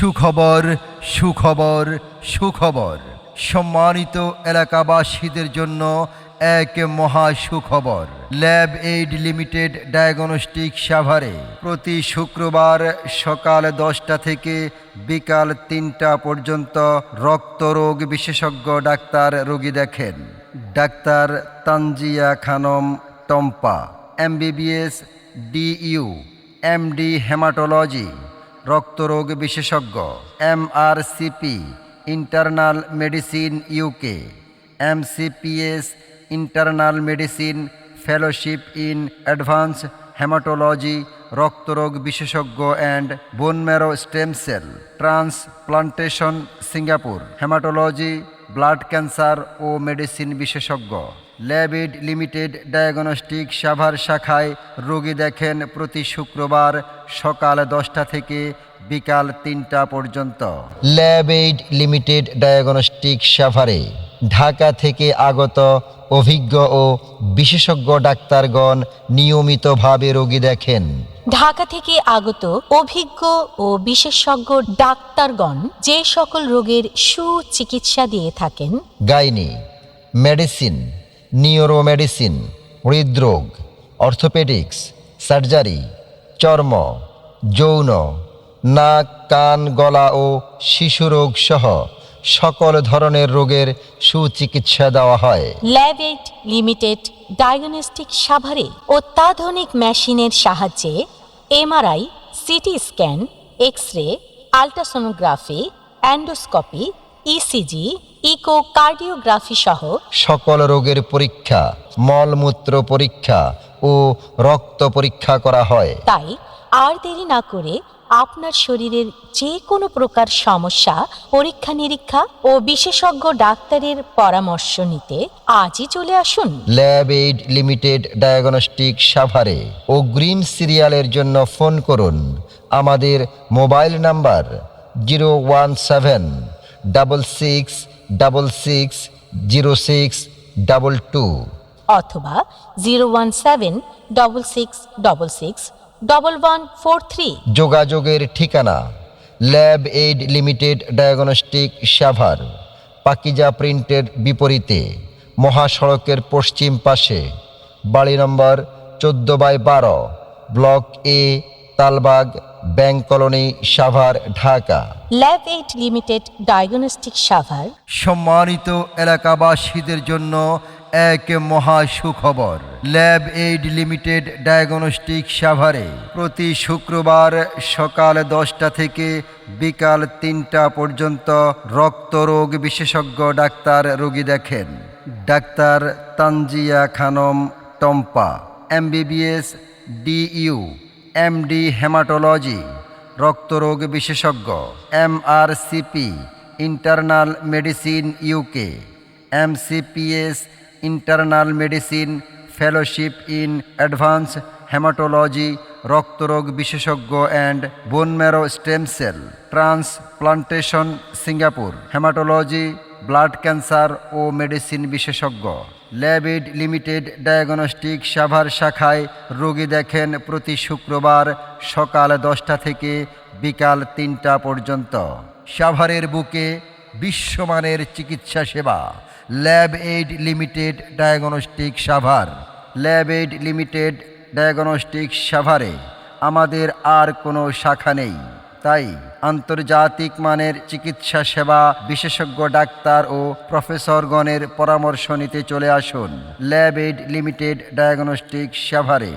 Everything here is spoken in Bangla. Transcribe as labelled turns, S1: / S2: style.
S1: সুখবর সুখবর সুখবর সম্মানিত এলাকাবাসীদের জন্য এক মহা সুখবর। ল্যাব এইড লিমিটেড ডায়াগনস্টিক সাভারে প্রতি শুক্রবার সকাল 10টা থেকে বিকাল 3টা পর্যন্ত রক্তরোগ বিশেষজ্ঞ ডাক্তার রোগী দেখেন। Doctor Tanzia Khanam Tompa, MBBS DU, MD haematology রক্তরোগ বিশেষজ্ঞ, MRCP internal medicine UK, MCPS internal medicine fellowship in advance haematology রক্তরোগ বিশেষজ্ঞ and bone marrow stem cell transplantation Singapore haematology blood cancer ও মেডিসিন বিশেষজ্ঞ। Lab aid limited diagnostic Savar শাখায় রোগী দেখেন প্রতি শুক্রবার সকাল 10টা থেকে বিকাল 3টা পর্যন্ত। ল্যাব এইড লিমিটেড ডায়াগনস্টিক সাভারে ঢাকা থেকে আগত অভিজ্ঞ ও বিশেষজ্ঞ ডাক্তারগণ নিয়মিতভাবে রোগী দেখেন।
S2: ঢাকা থেকে আগত অভিজ্ঞ ও বিশেষজ্ঞ ডাক্তারগণ যে সকল রোগের সুচিকিৎসা দিয়ে থাকেন:
S1: গাইনি মেডিসিন, নিউরো মেডিসিন, হৃদরোগ, অর্থোপেডিক্স, সার্জারি, চর্ম, যৌন, নাক, কান, গলা ও শিশুরোগ সহ সকল ধরনের রোগের সুচিকিৎসা দেওয়া হয়।
S2: ল্যাব এইড লিমিটেড ডায়াগনস্টিক সাভারে অত্যাধুনিক মেশিনের সাহায্যে MRI, CT scan, x ray, ultrasonography, endoscopy, ECG, echocardiography সহ
S1: সকল রোগের পরীক্ষা, মলমূত্র পরীক্ষা ও রক্ত পরীক্ষা করা হয়।
S2: তাই আর দেরি না করে আপনার শরীরের যে কোনো প্রকার সমস্যা পরীক্ষা নিরীক্ষা ও বিশেষজ্ঞ ডাক্তারের পরামর্শ নিতে আজই চলে আসুন।
S1: ল্যাব এইড লিমিটেড ডায়াগনস্টিক সাভারে অগ্রিম সিরিয়ালের জন্য ফোন করুন আমাদের মোবাইল নাম্বার 01766660622
S2: অথবা 01766661143।
S1: যোগাযোগের ঠিকানা Lab aid limited diagnostic Savar, Pakiza প্রিন্টের বিপরীতে, মহাসড়কের পশ্চিম পাশে, বাড়ি number 14/12, block A, Talbag, bank colony, Savar, Dhaka.
S2: Lab aid limited diagnostic Savar
S1: সম্মানিত এলাকাবাসীদের জন্য এক মহা সুখবর। ল্যাব এইড লিমিটেড ডায়াগনস্টিক সাভারে প্রতি শুক্রবার সকাল 10টা থেকে বিকাল 3টা পর্যন্ত রক্তরোগ বিশেষজ্ঞ ডাক্তার রোগী দেখেন। Doctor Tanzia Khanam Tompa, MBBS DU, MD haematology রক্তরোগ বিশেষজ্ঞ, MRCP internal medicine UK, MCPS internal medicine fellowship in advance haematology রক্তরোগ বিশেষজ্ঞ and bone marrow stem cell transplantation Singapore haematology blood cancer ও মেডিসিন বিশেষজ্ঞ। Lab aid limited diagnostic Savar শাখায় রোগী দেখেন প্রতি শুক্রবার সকাল 10টা থেকে বিকাল 3টা পর্যন্ত। সাভারের বুকে বিশ্বমানের চিকিৎসা সেবা lab aid limited diagnostic Savar. Lab aid limited diagnostic সাভারে আমাদের আর কোনো শাখা নেই, তাই আন্তর্জাতিক মানের চিকিৎসা সেবা, বিশেষজ্ঞ ডাক্তার ও প্রফেসরগণের পরামর্শ নিতে চলে আসুন ল্যাব এইড লিমিটেড ডায়াগনস্টিক সাভারে।